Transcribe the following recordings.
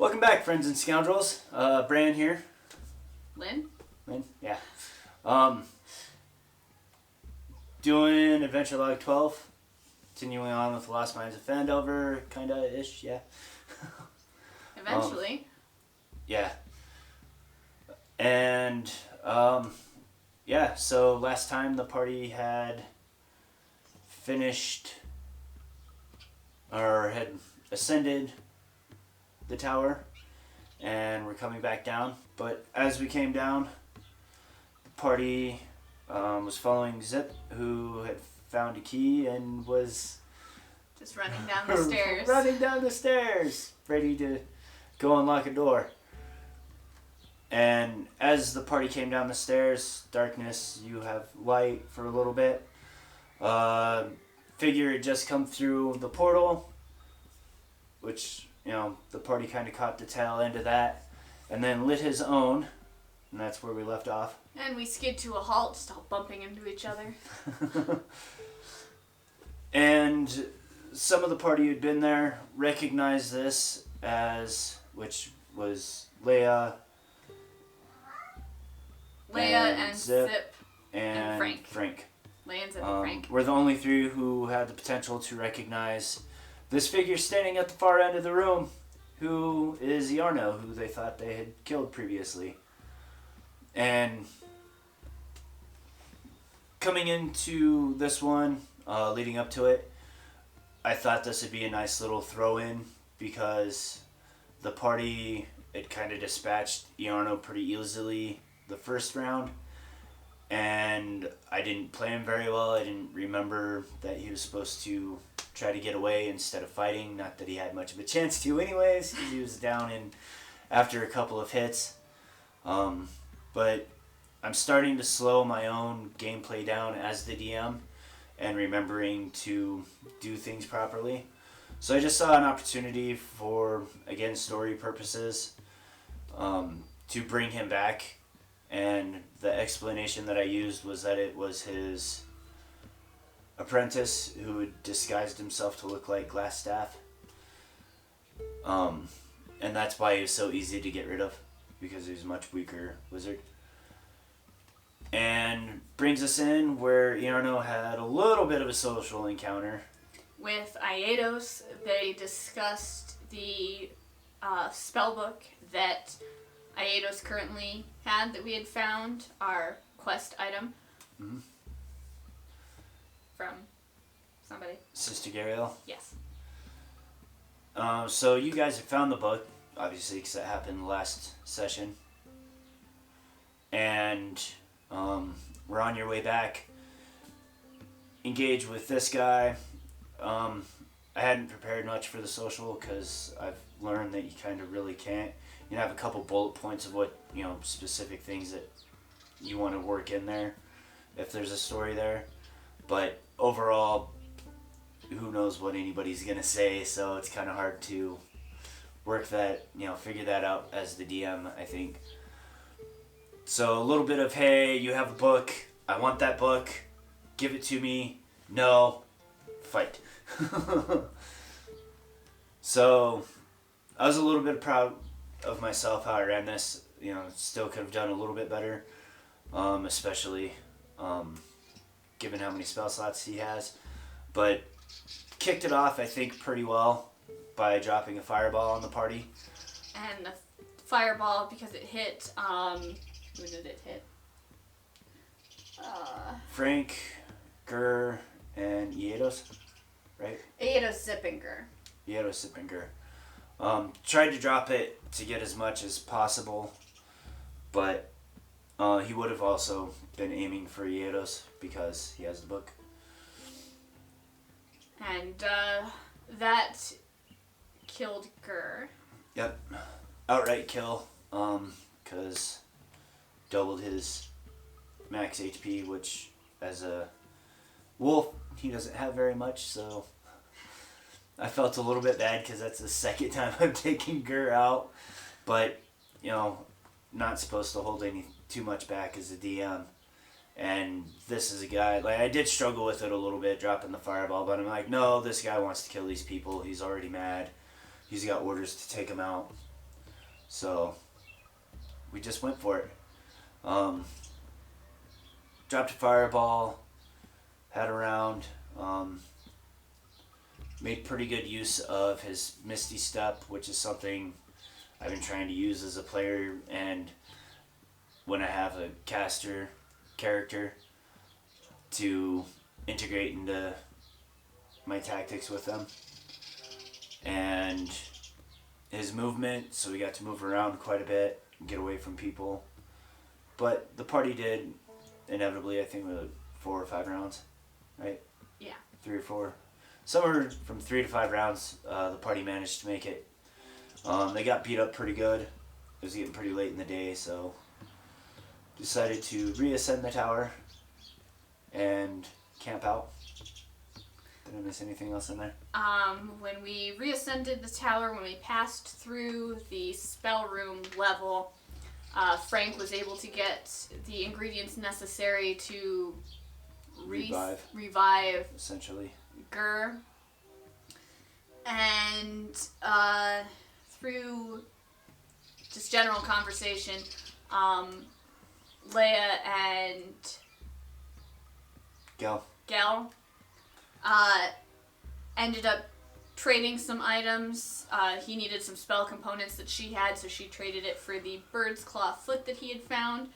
Welcome back, friends and scoundrels. Bran here. Lynn? Lynn, yeah. Doing Adventure Log 12. Continuing on with the Lost Mines of Fandover, kinda-ish, yeah. Eventually. Yeah. And, yeah, so last time the party had finished, or had ascended the tower, and we're coming back down. But as we came down, the party was following Zip, who had found a key and was Just running down the stairs. running down the stairs, ready to go unlock a door. And as the party came down the stairs, darkness, you have light for a little bit. Figure had just come through the portal, which, you know, the party kind of caught the tail end of that, and then lit his own, and that's where we left off. And we skid to a halt, stop bumping into each other. And some of the party who'd been there recognized this as, which was Leia and Zip and Frank. Leia and Zip and Frank. Were the only three who had the potential to recognize this figure standing at the far end of the room, who is Yarno, who they thought they had killed previously. And coming into this one, leading up to it, I thought this would be a nice little throw-in because the party had kind of dispatched Yarno pretty easily the first round, and I didn't play him very well. I didn't remember that he was supposed to try to get away instead of fighting. Not that he had much of a chance to anyways, because he was down in after a couple of hits. But I'm starting to slow my own gameplay down as the DM and remembering to do things properly. So I just saw an opportunity for, again, story purposes, to bring him back. And the explanation that I used was that it was his apprentice who had disguised himself to look like Glassstaff. And that's why he was so easy to get rid of, because he was a much weaker wizard. And brings us in where Yarno had a little bit of a social encounter. With Aedos, they discussed the spellbook that Aedos currently had that we had found, our quest item. Mm-hmm. From somebody. Sister Gariel? Yes. So you guys have found the book, obviously, because that happened last session. And we're on your way back. Engage with this guy. I hadn't prepared much for the social because I've learned that you kind of really can't. You have a couple bullet points of what, specific things that you want to work in there, if there's a story there. But overall, who knows what anybody's going to say, so it's kind of hard to work that, figure that out as the DM, I think. So a little bit of, hey, you have a book, I want that book, give it to me, no, fight. So I was a little bit proud of myself how I ran this. Still could have done a little bit better, especially given how many spell slots he has. But kicked it off, I think, pretty well by dropping a fireball on the party. And the fireball, because it hit, who did it hit? Frank, Gur, and Aedos, right? Aedos, Zip, and Gur. Aedos, Zip, and Gur. Tried to drop it to get as much as possible, but he would have also been aiming for Aedos because he has the book. And that killed Gur. Yep. Outright kill, because doubled his max HP, which as a wolf, he doesn't have very much, so I felt a little bit bad because that's the second time I'm taking Gur out. But, not supposed to hold too much back as a DM. And this is a guy, I did struggle with it a little bit, dropping the fireball, but I'm like, no, this guy wants to kill these people. He's already mad. He's got orders to take them out. So we just went for it. Um, dropped a fireball, had a round, made pretty good use of his Misty Step, which is something I've been trying to use as a player, and when I have a caster character to integrate into my tactics with them. And his movement, so we got to move around quite a bit, get away from people. But the party did, inevitably, I think, 4 or 5 rounds, right? Yeah. 3 or 4. Somewhere from 3 to 5 rounds, the party managed to make it. They got beat up pretty good. It was getting pretty late in the day, so decided to reascend the tower and camp out. Did I miss anything else in there? When we reascended the tower, when we passed through the spell room level, Frank was able to get the ingredients necessary to revive essentially Gur. And through just general conversation, Leia and Gal ended up trading some items. He needed some spell components that she had, so she traded it for the bird's claw foot that he had found.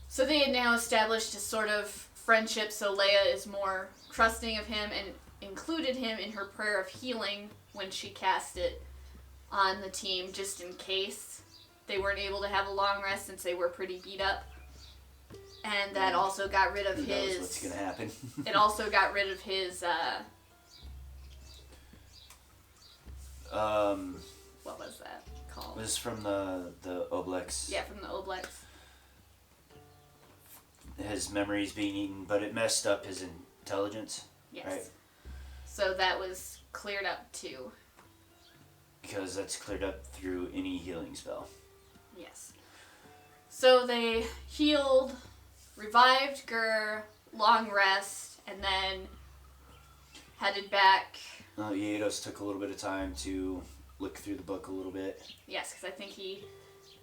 So they had now established a sort of friendship, so Leia is more trusting of him and included him in her prayer of healing when she cast it on the team, just in case they weren't able to have a long rest since they were pretty beat up. And that also got rid of Who knows his... what's going to happen. It also got rid of his... what was that called? It was from the Oblex. Yeah, from the Oblex. His memories being eaten, but it messed up his intelligence. Yes. Right? So that was cleared up too. Because that's cleared up through any healing spell. Yes. So they healed, revived Gur, long rest, and then headed back. Yados took a little bit of time to look through the book a little bit. Yes, because I think he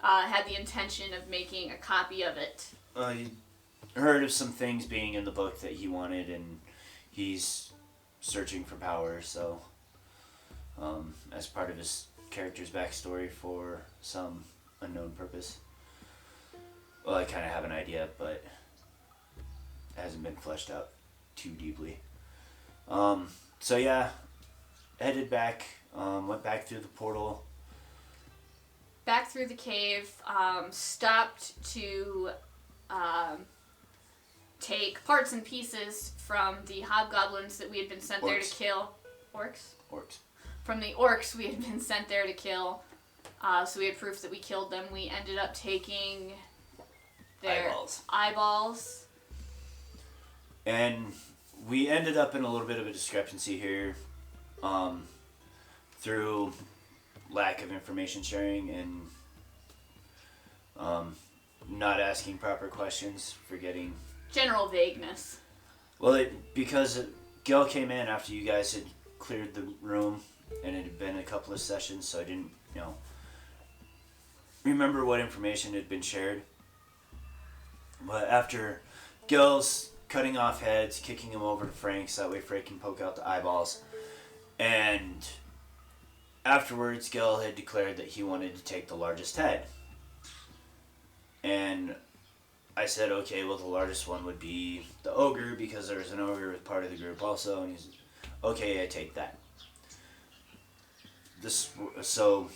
had the intention of making a copy of it. He heard of some things being in the book that he wanted, and he's searching for power, so as part of his character's backstory for some unknown purpose. Well, I kind of have an idea, but it hasn't been fleshed out too deeply. So yeah, headed back, went back through the portal. Back through the cave, stopped to take parts and pieces from the hobgoblins that we had been sent there to kill. Orcs? Orcs. From the orcs we had been sent there to kill. So we had proof that we killed them. We ended up taking their eyeballs. And we ended up in a little bit of a discrepancy here through lack of information sharing and not asking proper questions, forgetting... General vagueness. Well, because Gil came in after you guys had cleared the room, and it had been a couple of sessions, so I didn't, remember what information had been shared. But after Gil's cutting off heads, kicking him over to Frank so that way Frank can poke out the eyeballs, and afterwards Gil had declared that he wanted to take the largest head. And I said, okay, well, the largest one would be the ogre, because there was an ogre with part of the group also, and he's, okay, I take that. So,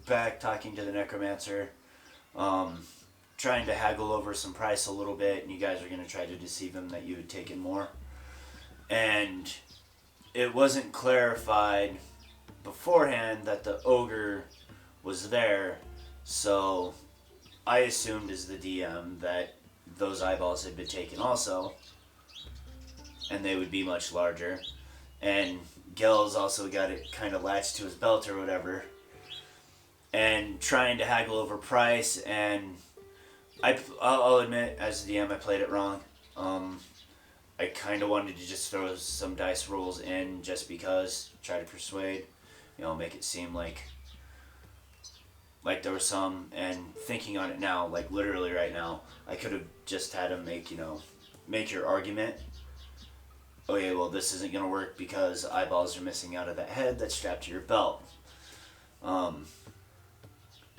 back talking to the necromancer, trying to haggle over some price a little bit, and you guys were going to try to deceive him that you had taken more. And it wasn't clarified beforehand that the ogre was there, so I assumed as the DM that those eyeballs had been taken also, and they would be much larger. And Gel's also got it kind of latched to his belt or whatever, and trying to haggle over price. And I'll admit, as the DM, I played it wrong. I kind of wanted to just throw some dice rolls in just because, try to persuade, make it seem like like there was some, and thinking on it now, like literally right now, I could have just had him make your argument. Okay, well this isn't gonna work because eyeballs are missing out of that head that's strapped to your belt.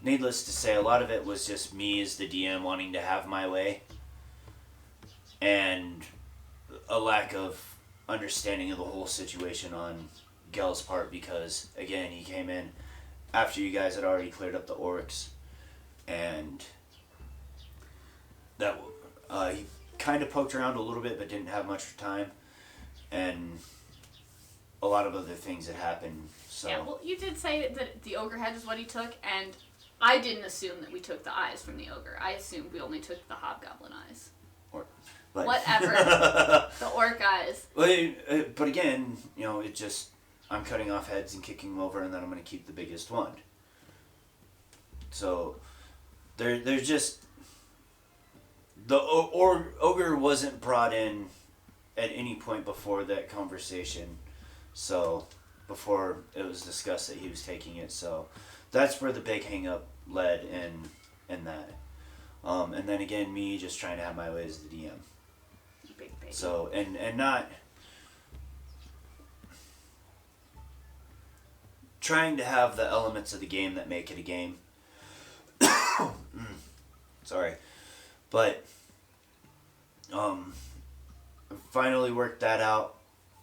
Needless to say, a lot of it was just me as the DM wanting to have my way, and a lack of understanding of the whole situation on Gel's part, because again he came in after you guys had already cleared up the orcs, and that he kind of poked around a little bit but didn't have much time, and a lot of other things had happened. So yeah, well, you did say that the ogre head is what he took, and I didn't assume that we took the eyes from the ogre. I assumed we only took the hobgoblin eyes. But whatever. The orc eyes. But again, it just, I'm cutting off heads and kicking them over, and then I'm going to keep the biggest one. So there's just, the ogre wasn't brought in at any point before that conversation. So before it was discussed that he was taking it. So that's where the big hang up led in that. And then again, me just trying to have my way as the DM. Big baby. So, and not trying to have the elements of the game that make it a game. Sorry. But, finally worked that out,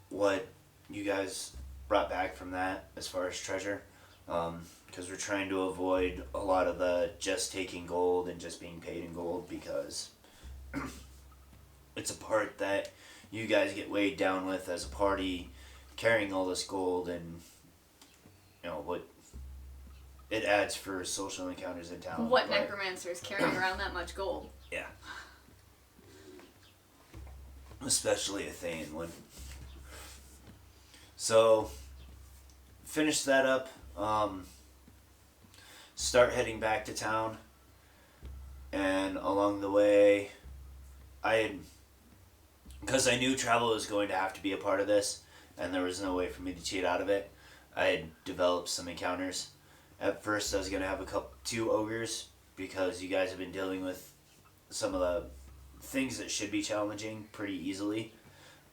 what you guys brought back from that as far as treasure. Because we're trying to avoid a lot of the just taking gold and just being paid in gold, because it's a part that you guys get weighed down with as a party, carrying all this gold, and what it adds for social encounters in town. What necromancer is carrying around that much gold? Yeah. Especially a Thayan one. So, finish that up. Start heading back to town, and along the way, because I knew travel was going to have to be a part of this, and there was no way for me to cheat out of it, I had developed some encounters. At first, I was going to have two ogres, because you guys have been dealing with some of the things that should be challenging pretty easily.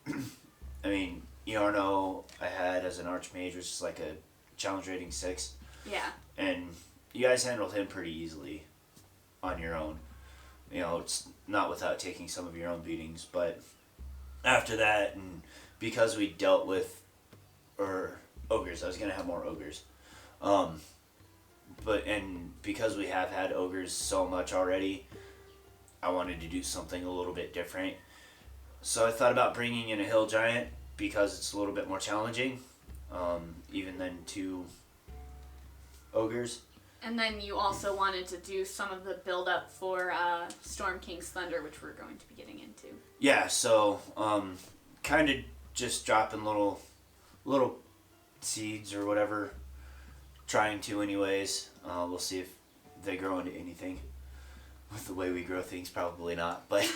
I mean, Iarno I had as an archmage, which is like a challenge rating 6. Yeah. And you guys handled him pretty easily on your own. It's not without taking some of your own beatings, but after that, and because we dealt with ogres, I was going to have more ogres. And because we have had ogres so much already, I wanted to do something a little bit different. So I thought about bringing in a hill giant, because it's a little bit more challenging, even than 2 ogres. And then you also wanted to do some of the build-up for Storm King's Thunder, which we're going to be getting into. Yeah, so kind of just dropping little seeds or whatever, trying to anyways. We'll see if they grow into anything. With the way we grow things, probably not. But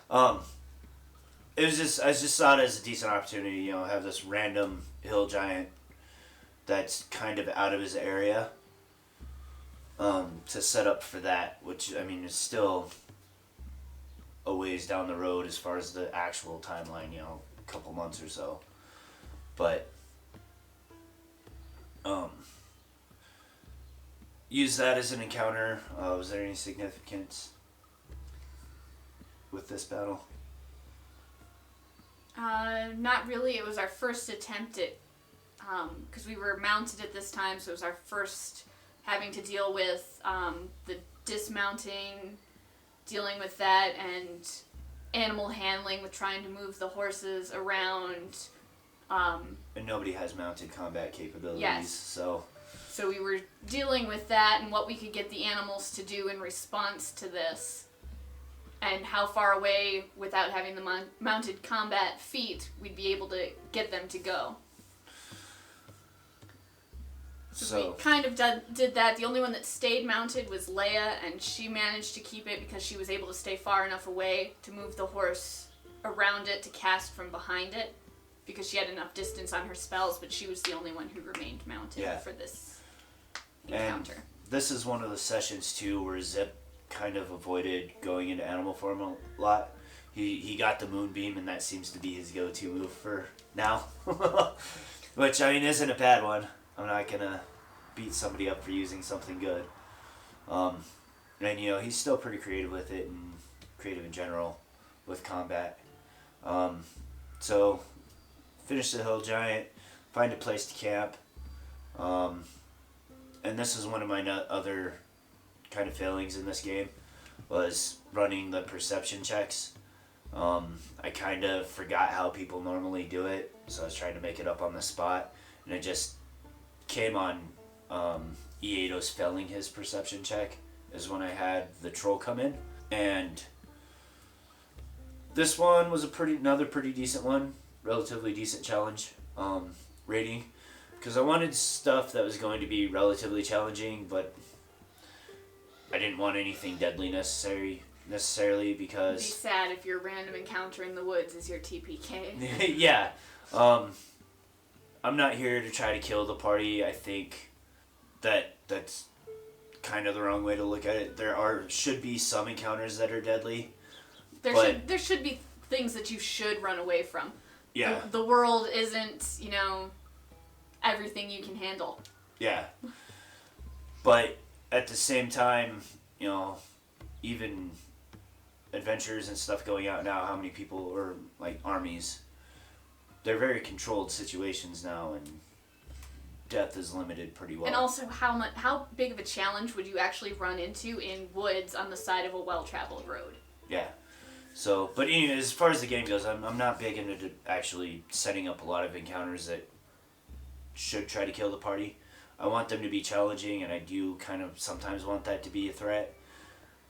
I just saw it as a decent opportunity. Have this random hill giant that's kind of out of his area. To set up for that, which, I mean, is still a ways down the road as far as the actual timeline, a couple months or so. But, use that as an encounter. Was there any significance with this battle? Not really. It was our first attempt at, because we were mounted at this time, so it was our first having to deal with the dismounting, dealing with that, and animal handling with trying to move the horses around. And nobody has mounted combat capabilities, yes. So we were dealing with that and what we could get the animals to do in response to this, and how far away, without having the mounted combat feat, we'd be able to get them to go. So we kind of did that. The only one that stayed mounted was Leia, and she managed to keep it because she was able to stay far enough away to move the horse around it to cast from behind it, because she had enough distance on her spells, but she was the only one who remained mounted for this encounter. this is one of the sessions too where Zip kind of avoided going into animal form a lot. He got the moonbeam, and that seems to be his go-to move for now. Which, I mean, isn't a bad one. I'm not gonna beat somebody up for using something good. And he's still pretty creative with it, and creative in general with combat. So finish the hill giant, find a place to camp. And this is one of my other kind of failings in this game, was running the perception checks. I kind of forgot how people normally do it, so I was trying to make it up on the spot, and it just came on Iedos failing his perception check is when I had the troll come in. And this one was another pretty decent one, relatively decent challenge rating, because I wanted stuff that was going to be relatively challenging, but I didn't want anything deadly necessarily because... It'd be sad if your random encounter in the woods is your TPK. Yeah. I'm not here to try to kill the party. I think that's kind of the wrong way to look at it. Should be some encounters that are deadly. There should be things that you should run away from. Yeah. The world isn't, everything you can handle. Yeah. But at the same time, even adventures and stuff going out now, how many people, or like armies, they're very controlled situations now, and death is limited pretty well. And also, how big of a challenge would you actually run into in woods on the side of a well-traveled road? Yeah. So, but anyway, as far as the game goes, I'm not big into actually setting up a lot of encounters that should try to kill the party. I want them to be challenging, and I do kind of sometimes want that to be a threat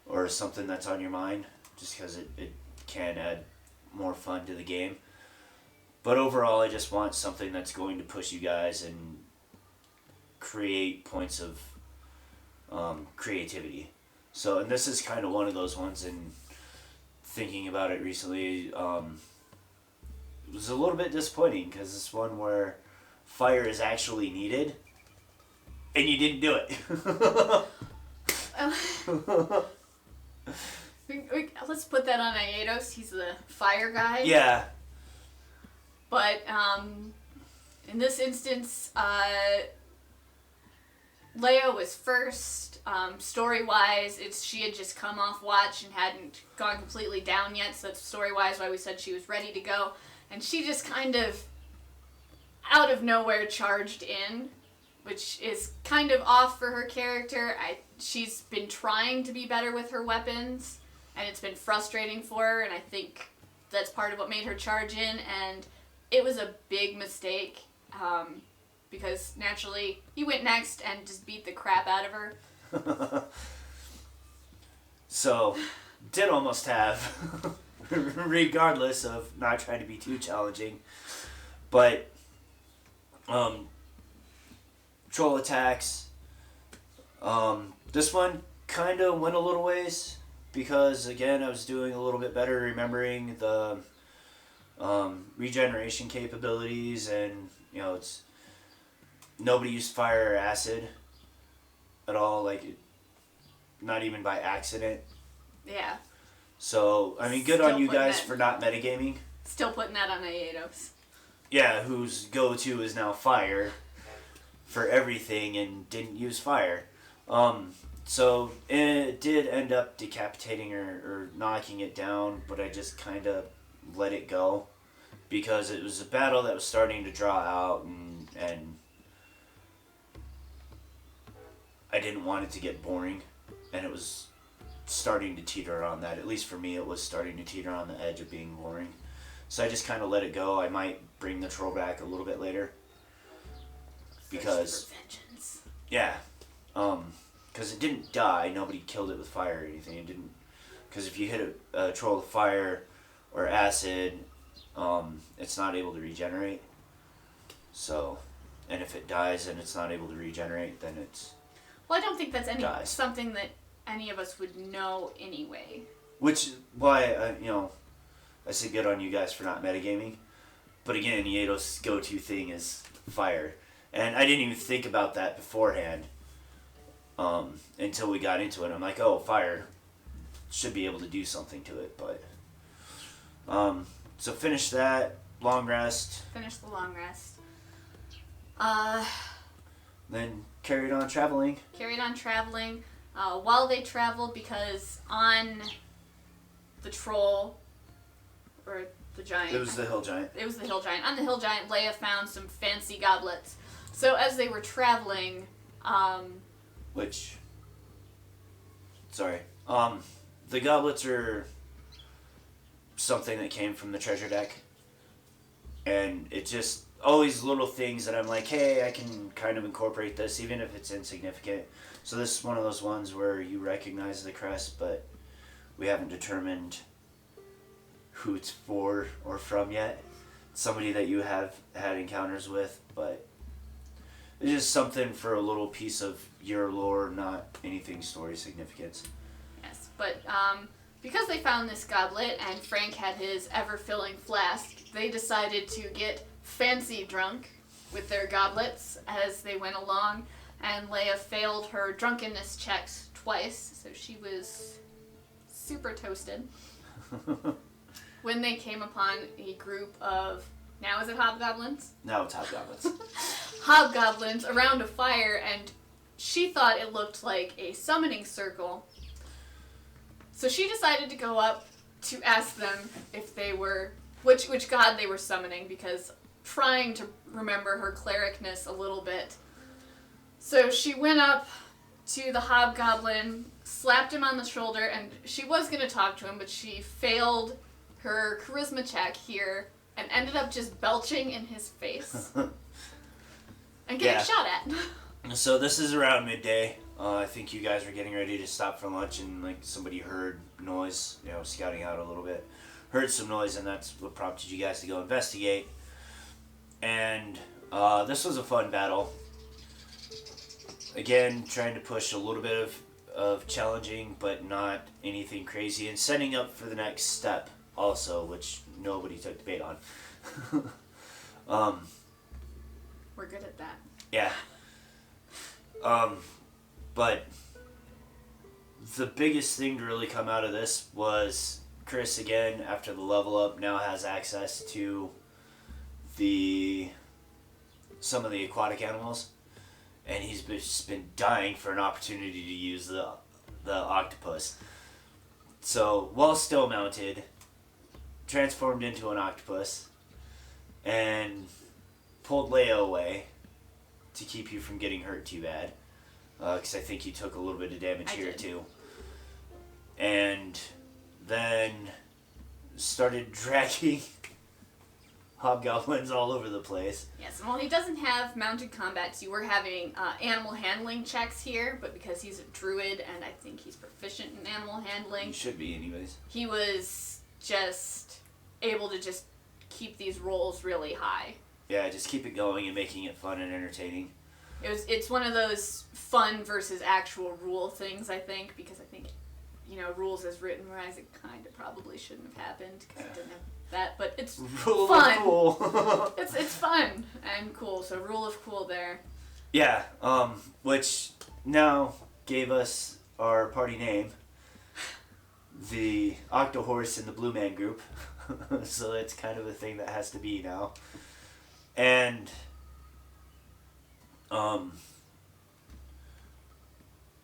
or something that's on your mind, just because it can add more fun to the game. But overall, I just want something that's going to push you guys and create points of creativity. So, and this is kind of one of those ones, and thinking about it recently, it was a little bit disappointing, because it's one where fire is actually needed, and you didn't do it. Let's put that on Iedos. He's the fire guy. Yeah. But in this instance, Leia was first. Story-wise, she had just come off watch and hadn't gone completely down yet, so that's story-wise why we said she was ready to go. And she just kind of, out of nowhere, charged in, which is kind of off for her character. She's been trying to be better with her weapons, and it's been frustrating for her, and I think that's part of what made her charge in, and it was a big mistake, because naturally he went next and just beat the crap out of her. So, did almost have, regardless of not trying to be too challenging, but troll attacks. This one kind of went a little ways, because again I was doing a little bit better remembering the regeneration capabilities, and it's nobody used fire or acid at all, not even by accident. Yeah. So I mean, good on you guys for not metagaming. Still putting that on Iedos. Yeah, whose go-to is now fire for everything, and didn't use fire. So it did end up decapitating or knocking it down, but I just kind of let it go, because it was a battle that was starting to draw out, and I didn't want it to get boring, and it was starting to teeter on that. At least for me, it was starting to teeter on the edge of being boring. So I just kind of let it go. I might bring the troll back a little bit later, because yeah, because it didn't die. Nobody killed it with fire or anything. It didn't, because if you hit a troll with fire or acid, it's not able to regenerate. So, and if it dies and it's not able to regenerate, then it's... Well, I don't think that's something that any of us would know anyway. Which, why, I say good on you guys for not metagaming. But again, Iedos' go-to thing is fire. And I didn't even think about that beforehand. until we got into it. I'm like, oh, fire should be able to do something to it, but so finish that long rest. Finish the long rest. Then carried on traveling. While they traveled, because on the troll, or the giant. It was the hill giant. On the hill giant, Leia found some fancy goblets. So as they were traveling, the goblets are something that came from the treasure deck. And it just, all these little things that I'm like, hey, I can kind of incorporate this, even if it's insignificant. So this is one of those ones where you recognize the crest, but we haven't determined who it's for or from yet. Somebody that you have had encounters with, but it's just something for a little piece of your lore, not anything story significance. Yes, but because they found this goblet and Frank had his ever-filling flask, they decided to get fancy drunk with their goblets as they went along, and Leia failed her drunkenness checks twice, so she was super toasted. When they came upon a group of, now is it hobgoblins? Now it's hobgoblins. Hobgoblins around a fire, and she thought it looked like a summoning circle. So she decided to go up to ask them if they were, which god they were summoning, because trying to remember her clericness a little bit. So she went up to the hobgoblin, slapped him on the shoulder, and she was going to talk to him, but she failed her charisma check here and ended up just belching in his face and getting shot at. So this is around midday. I think you guys were getting ready to stop for lunch, and like somebody heard noise, scouting out a little bit, heard some noise, and that's what prompted you guys to go investigate. And this was a fun battle. Again, trying to push a little bit of challenging, but not anything crazy, and setting up for the next step also, which nobody took the bait on. We're good at that. Yeah. But the biggest thing to really come out of this was Chris, again, after the level up, now has access to some of the aquatic animals, and he's just been dying for an opportunity to use the octopus. So, while still mounted, transformed into an octopus, and pulled Leia away to keep you from getting hurt too bad. Because I think you took a little bit of damage here too. And then started dragging hobgoblins all over the place. Yes, well, he doesn't have mounted combat, so you were having animal handling checks here, but because he's a druid and I think he's proficient in animal handling. He should be anyways. He was just able to just keep these rolls really high. Yeah, just keep it going and making it fun and entertaining. It's one of those fun versus actual rule things, I think, because I think, rules as written, whereas it kind of probably shouldn't have happened because it didn't have that, but it's rule fun. Of cool. it's fun and cool, so rule of cool there. Yeah, which now gave us our party name, the Octo-Horse in the Blue Man group. So it's kind of a thing that has to be now. And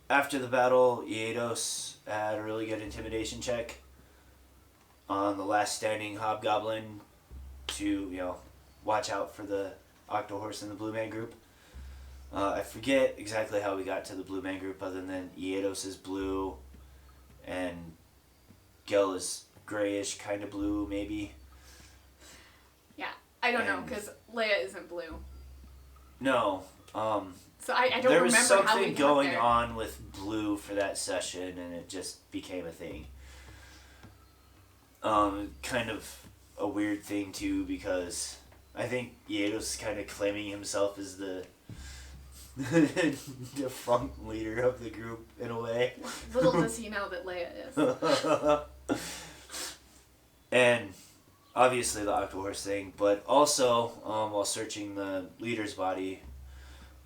after the battle, Iedos had a really good intimidation check on the last standing hobgoblin to, watch out for the Octo-Horse in the Blue Man group. I forget exactly how we got to the Blue Man group, other than Iedos is blue and Gel is grayish, kind of blue, maybe. Yeah, I don't know, because Leia isn't blue. No. So I don't remember how we got there was something going there. on with blue for that session, and it just became a thing. Kind of a weird thing, too, because I think Iedos is kind of claiming himself as the defunct leader of the group, in a way. Little does he know that Leia is. And obviously the Octo-Horse thing, but also, while searching the leader's body,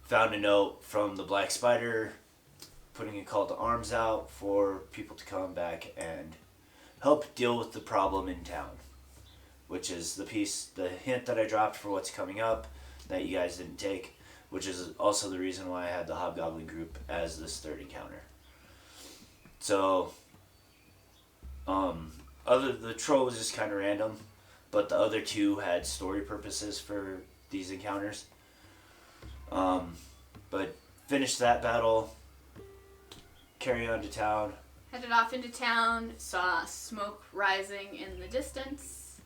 found a note from the Black Spider putting a call to arms out for people to come back and help deal with the problem in town, which is the hint that I dropped for what's coming up that you guys didn't take, which is also the reason why I had the Hobgoblin group as this third encounter. So, the troll was just kind of random, but the other two had story purposes for these encounters. But finished that battle, carry on to town. Headed off into town, saw smoke rising in the distance.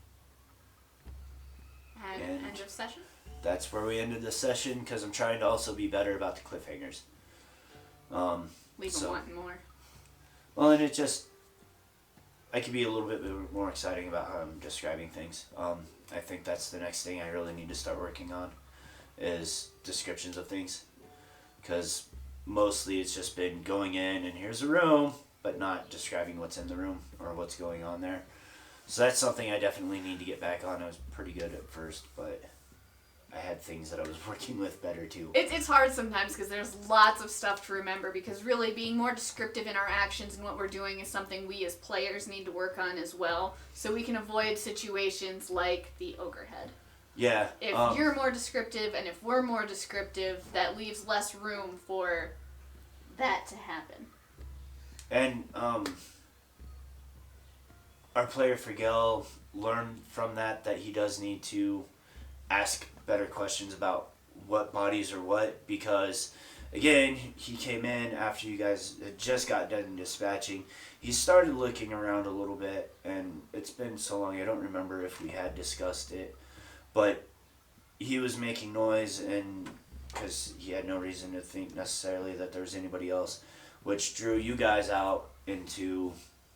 And end of session. That's where we ended the session, because I'm trying to also be better about the cliffhangers. Leave them wanting more. Well, and I could be a little bit more exciting about how I'm describing things. I think that's the next thing I really need to start working on, is descriptions of things. Because mostly it's just been going in and here's a room, but not describing what's in the room or what's going on there. So that's something I definitely need to get back on. I was pretty good at first, but I had things that I was working with better too. It's hard sometimes because there's lots of stuff to remember, because really being more descriptive in our actions and what we're doing is something we as players need to work on as well, so we can avoid situations like the ogre head. Yeah. If you're more descriptive and if we're more descriptive, that leaves less room for that to happen. And our player Frigel learned from that he does need to ask better questions about what bodies are what, because again, he came in after you guys had just got done dispatching. He started looking around a little bit, and it's been so long I don't remember if we had discussed it, but he was making noise, and because he had no reason to think necessarily that there was anybody else, which drew you guys out into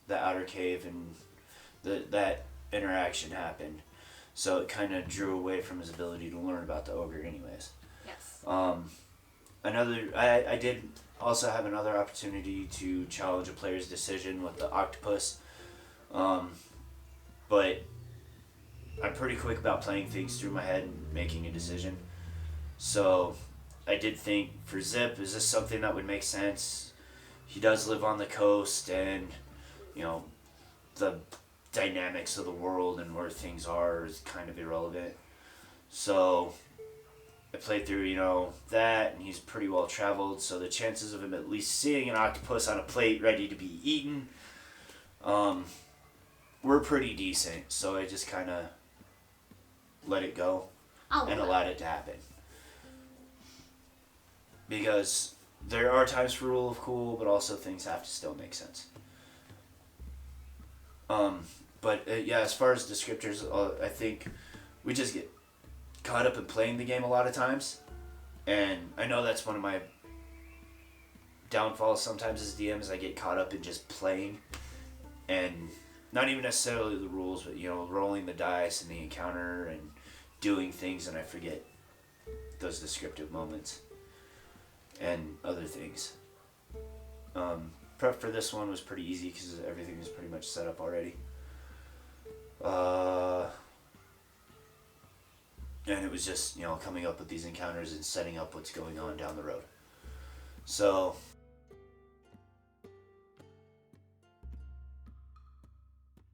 the outer cave, and that interaction happened. So it kind of drew away from his ability to learn about the ogre anyways. Yes. I did also have another opportunity to challenge a player's decision with the octopus. But I'm pretty quick about playing things through my head and making a decision. So I did think, for Zip, is this something that would make sense? He does live on the coast, and, the dynamics of the world and where things are is kind of irrelevant. So I played through, that, and he's pretty well traveled, so the chances of him at least seeing an octopus on a plate ready to be eaten were pretty decent. So I just kind of let it go and allowed it to happen. Because there are times for rule of cool, but also things have to still make sense. But as far as descriptors, I think we just get caught up in playing the game a lot of times. And I know that's one of my downfalls sometimes as DM, is I get caught up in just playing. And not even necessarily the rules, but, rolling the dice and the encounter and doing things, and I forget those descriptive moments and other things. Prep for this one was pretty easy because everything was pretty much set up already. And it was just, coming up with these encounters and setting up what's going on down the road. So